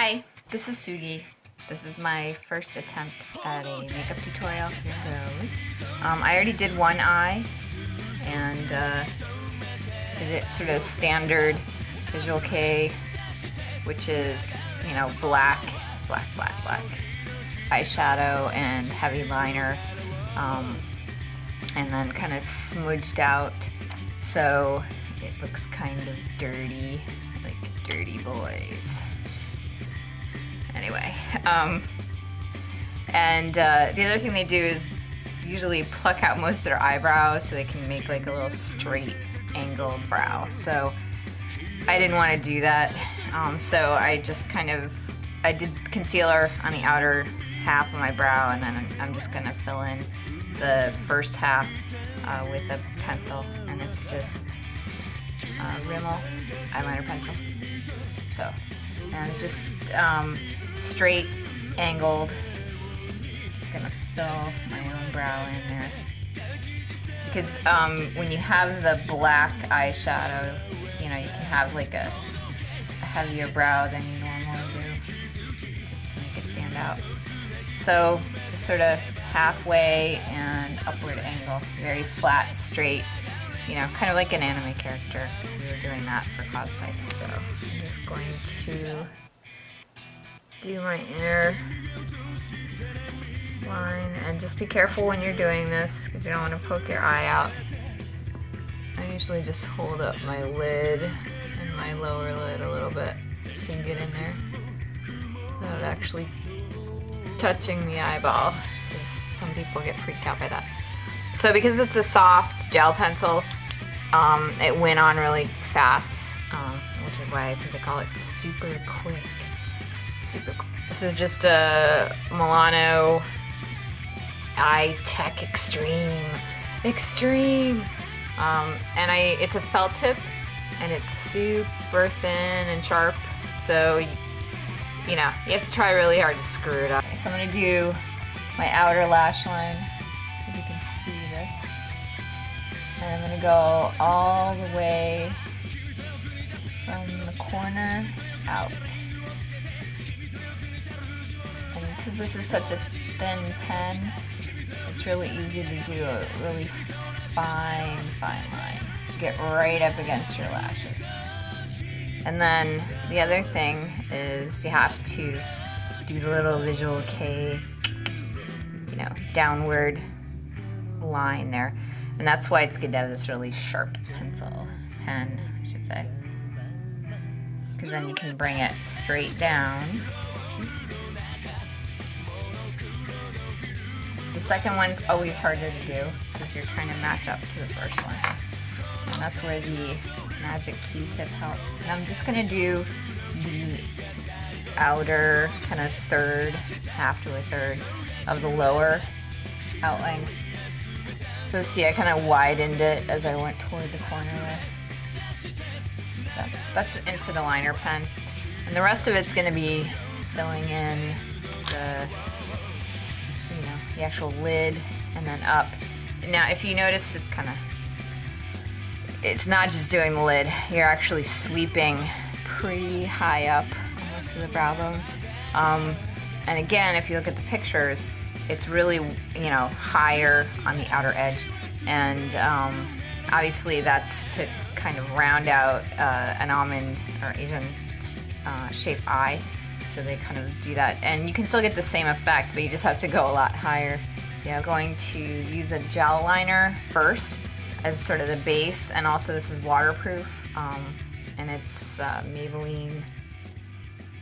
Hi, this is Sugi. This is my first attempt at a makeup tutorial. Here goes. I already did one eye and did it sort of standard visual K, which is, you know, black eyeshadow and heavy liner, and then kind of smudged out so it looks kind of dirty, like dirty boys. Anyway, the other thing they do is usually pluck out most of their eyebrows so they can make like a little straight angled brow. So I didn't want to do that, so I just I did concealer on the outer half of my brow, and then I'm just gonna fill in the first half with a pencil, and it's just Rimmel eyeliner pencil. So, and it's just straight, angled. Just gonna fill my own brow in there. Because when you have the black eyeshadow, you know, you can have like a heavier brow than you normally do, just to make it stand out. So just sort of halfway and upward angle, very flat, straight, you know, kind of like an anime character. We were doing that for cosplay. So I'm just going to do my inner line, and just be careful when you're doing this because you don't want to poke your eye out. I usually just hold up my lid and my lower lid a little bit so you can get in there without actually touching the eyeball, because some people get freaked out by that. So because it's a soft gel pencil, it went on really fast, which is why I think they call it super quick. Super quick. This is just a Milano Eye Tech Extreme. And it's a felt tip, and it's super thin and sharp, so you know, you have to try really hard to screw it up. So I'm gonna do my outer lash line, if you can see this. And I'm gonna go all the way from the corner out. And because this is such a thin pen, it's really easy to do a really fine line. Get right up against your lashes. And then the other thing is you have to do the little visual K, you know, downward line there. And that's why it's good to have this really sharp pen, I should say. Because then you can bring it straight down. The second one's always harder to do because you're trying to match up to the first one. And that's where the magic Q-tip helps. And I'm just gonna do the outer kind of half to a third of the lower outline. So see, I kind of widened it as I went toward the corner there. So that's it for the liner pen. And the rest of it's gonna be filling in the actual lid and then up. Now if you notice, it's not just doing the lid, you're actually sweeping pretty high up almost to the brow bone. And again, if you look at the pictures, it's really, you know, higher on the outer edge, and obviously that's to kind of round out an almond or Asian shaped eye. So they kind of do that, and you can still get the same effect, but you just have to go a lot higher. Yeah, I'm going to use a gel liner first as sort of the base, and also this is waterproof, and it's Maybelline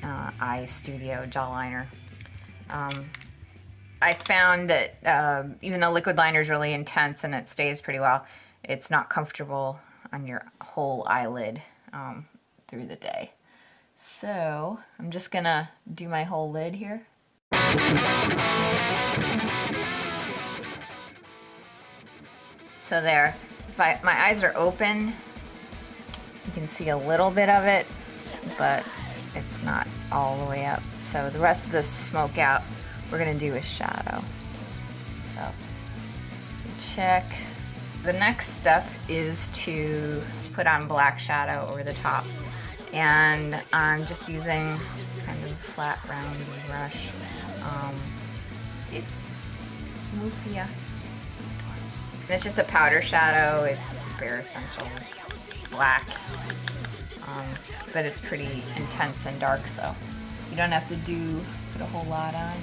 Eye Studio gel liner. I found that even though liquid liner is really intense and it stays pretty well, it's not comfortable on your whole eyelid through the day. So I'm just gonna do my whole lid here. So there, if my eyes are open, you can see a little bit of it, but it's not all the way up. So the rest of the smoke out, we're gonna do a shadow. So check. The next step is to put on black shadow over the top. And I'm just using kind of flat, roundy brush. It's Mufia. It's just a powder shadow. It's Bare Essentials black, but it's pretty intense and dark, so you don't have to put a whole lot on.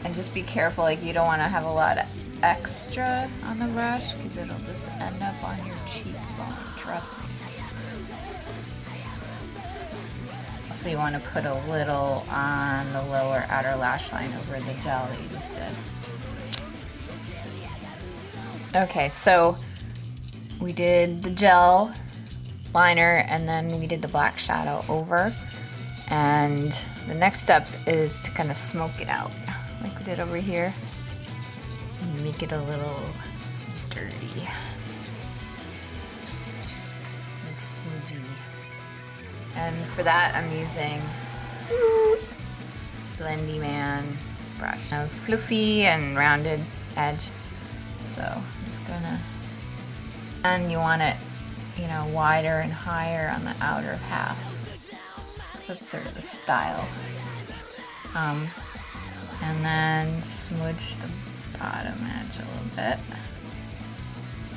And just be careful, like you don't want to have a lot of extra on the brush because it'll just end up on your cheekbone, trust me. So you want to put a little on the lower outer lash line over the gel that you just did. Okay, so we did the gel liner and then we did the black shadow over. And the next step is to kind of smoke it out, like we did over here. And make it a little dirty and smudgy. And for that, I'm using Blendy Man brush. A fluffy and rounded edge. So I'm just gonna, and you want it, you know, wider and higher on the outer half. That's sort of the style. And then smudge the bottom edge a little bit.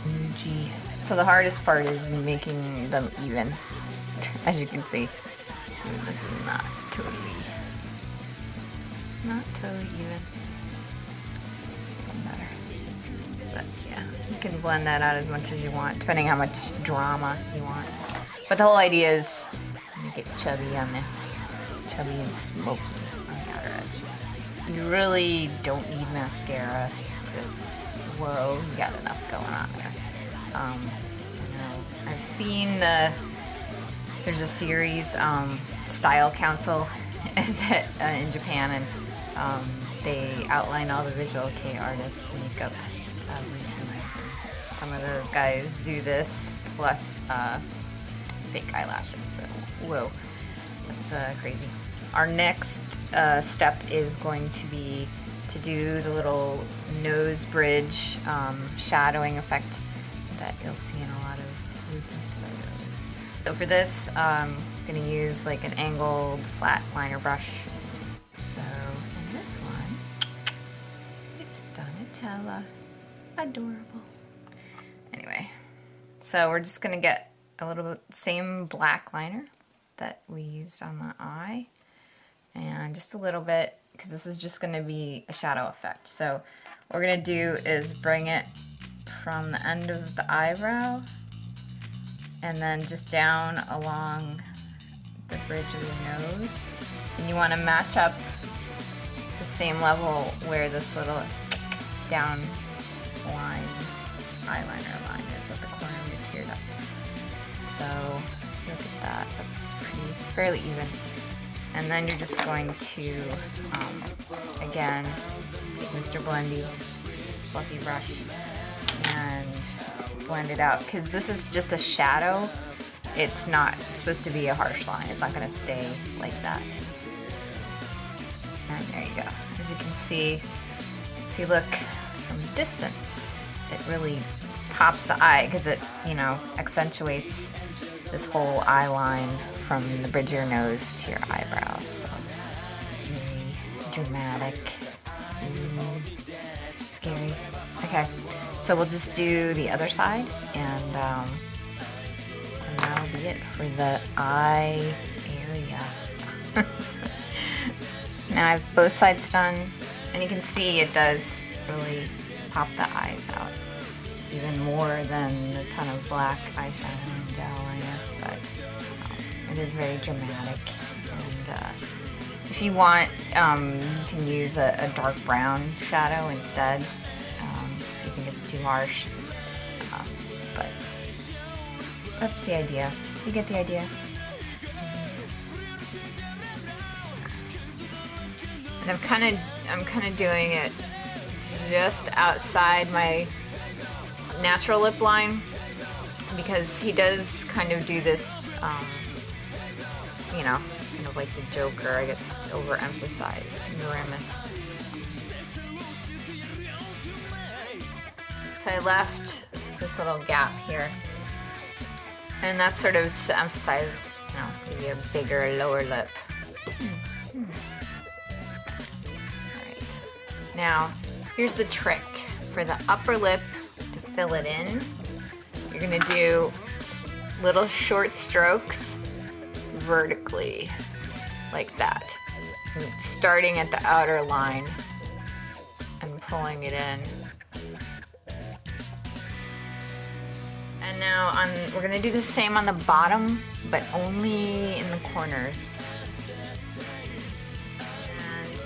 Smudgy. So the hardest part is making them even. As you can see, this is not totally even. Some better. But yeah, you can blend that out as much as you want, depending how much drama you want. But the whole idea is make it chubby and smoky on the outer edge. You really don't need mascara because, whoa, you got enough going on there. You know, I've seen there's a series, Style Council, that, in Japan, and they outline all the visual kei artists' makeup routines. Some of those guys do this plus fake eyelashes. So whoa, that's crazy. Our next step is going to be to do the little nose bridge shadowing effect that you'll see in a lot of Ruki's photos. So for this, I'm going to use like an angled flat liner brush. So in this one, it's Donatella. Adorable. Anyway, so we're just going to get a little bit same black liner that we used on the eye, and just a little bit, because this is just going to be a shadow effect. So what we're going to do is bring it from the end of the eyebrow and then just down along the bridge of your nose. And you want to match up the same level where this little down line, eyeliner line is at the corner of your tear duct. So look at that, that's fairly even. And then you're just going to, again, take Mr. Blendy fluffy brush and blend it out, because this is just a shadow. It's not supposed to be a harsh line. It's not going to stay like that. And there you go. As you can see, if you look from a distance, it really pops the eye, because it, you know, accentuates this whole eye line from the bridge of your nose to your eyebrows. So it's really dramatic. Scary. Okay, so we'll just do the other side, and that'll be it for the eye area. Now I have both sides done, and you can see it does really pop the eyes out, even more than the ton of black eyeshadow and gel liner, but it is very dramatic. And if you want, you can use a dark brown shadow instead. If you think it's too harsh, but that's the idea. You get the idea. And I'm kind of doing it just outside my natural lip line, because he does kind of do this, you know, kind of like the Joker, I guess, overemphasized Noramis. So I left this little gap here, and that's sort of to emphasize, you know, maybe a bigger lower lip. Now, here's the trick. For the upper lip, to fill it in, you're gonna do little short strokes vertically, like that. Starting at the outer line and pulling it in. And now we're gonna do the same on the bottom, but only in the corners.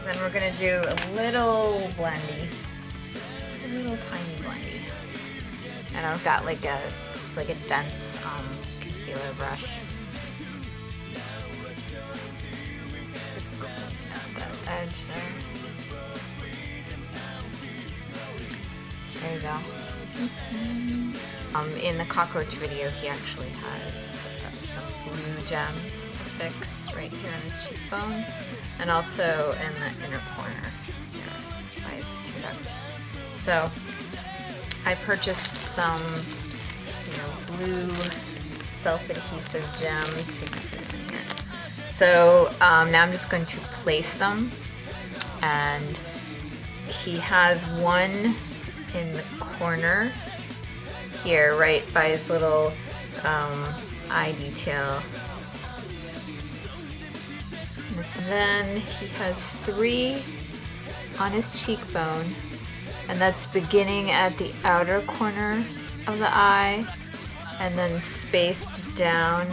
And then we're gonna do a little blendy, a little tiny blendy. And I've got like a dense concealer brush. That edge there. There you go. In the cockroach video, he actually has some blue gems affixed right here on his cheekbone, and also in the inner corner here by his tear duct. So I purchased some, blue self-adhesive gems. You can see them in here. So now I'm just going to place them, and he has one in the corner here, right by his little eye detail. And then he has 3 on his cheekbone, and that's beginning at the outer corner of the eye, and then spaced down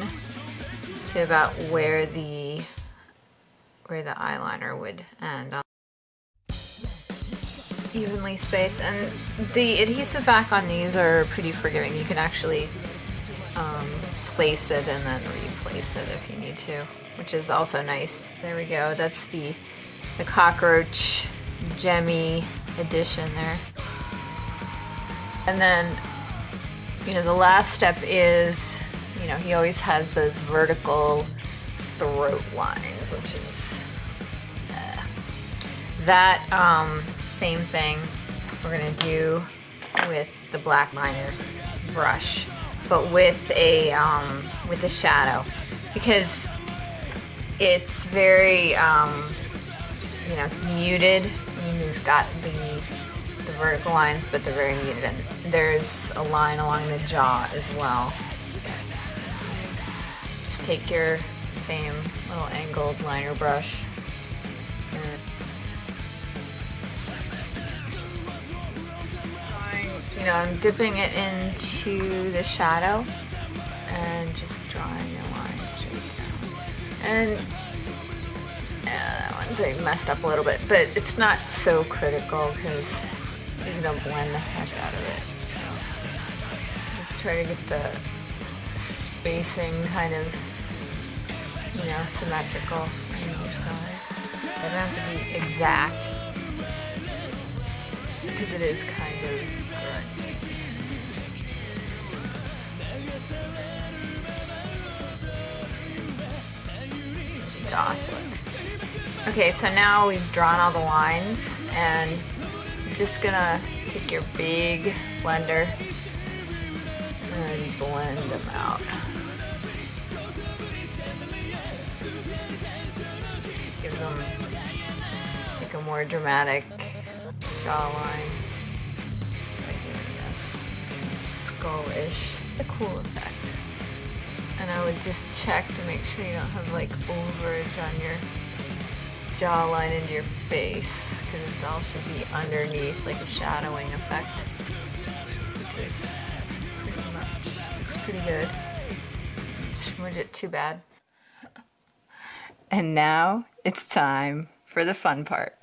to about where the eyeliner would end. Evenly spaced, and the adhesive back on these are pretty forgiving. You can actually place it and then replace it if you need to, which is also nice. There we go. That's the cockroach gemmy edition there. And then, the last step is, he always has those vertical throat lines, which is that same thing we're gonna do with the black liner brush, but with a shadow, because it's very it's muted. I mean, it's got the vertical lines, but they're very muted, and there's a line along the jaw as well. So just take your same little angled liner brush. I'm dipping it into the shadow and just drawing a line straight down. And that one's messed up a little bit, but it's not so critical because you're gonna blend the heck out of it. So just try to get the spacing kind of, symmetrical on each side. It doesn't have to be exact because it is kind of grungy. Okay, so now we've drawn all the lines, and I'm just gonna take your big blender and blend them out. Gives them like a more dramatic jawline by doing this. Skull-ish. A cool effect. And I would just check to make sure you don't have like overage on your jawline into your face, because it all should be underneath, like a shadowing effect, which is pretty much, it's pretty good. Smudge it too bad. And now it's time for the fun part.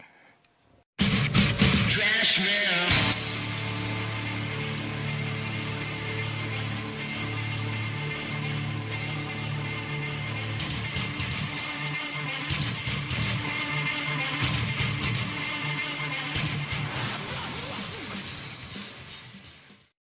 Trash mail.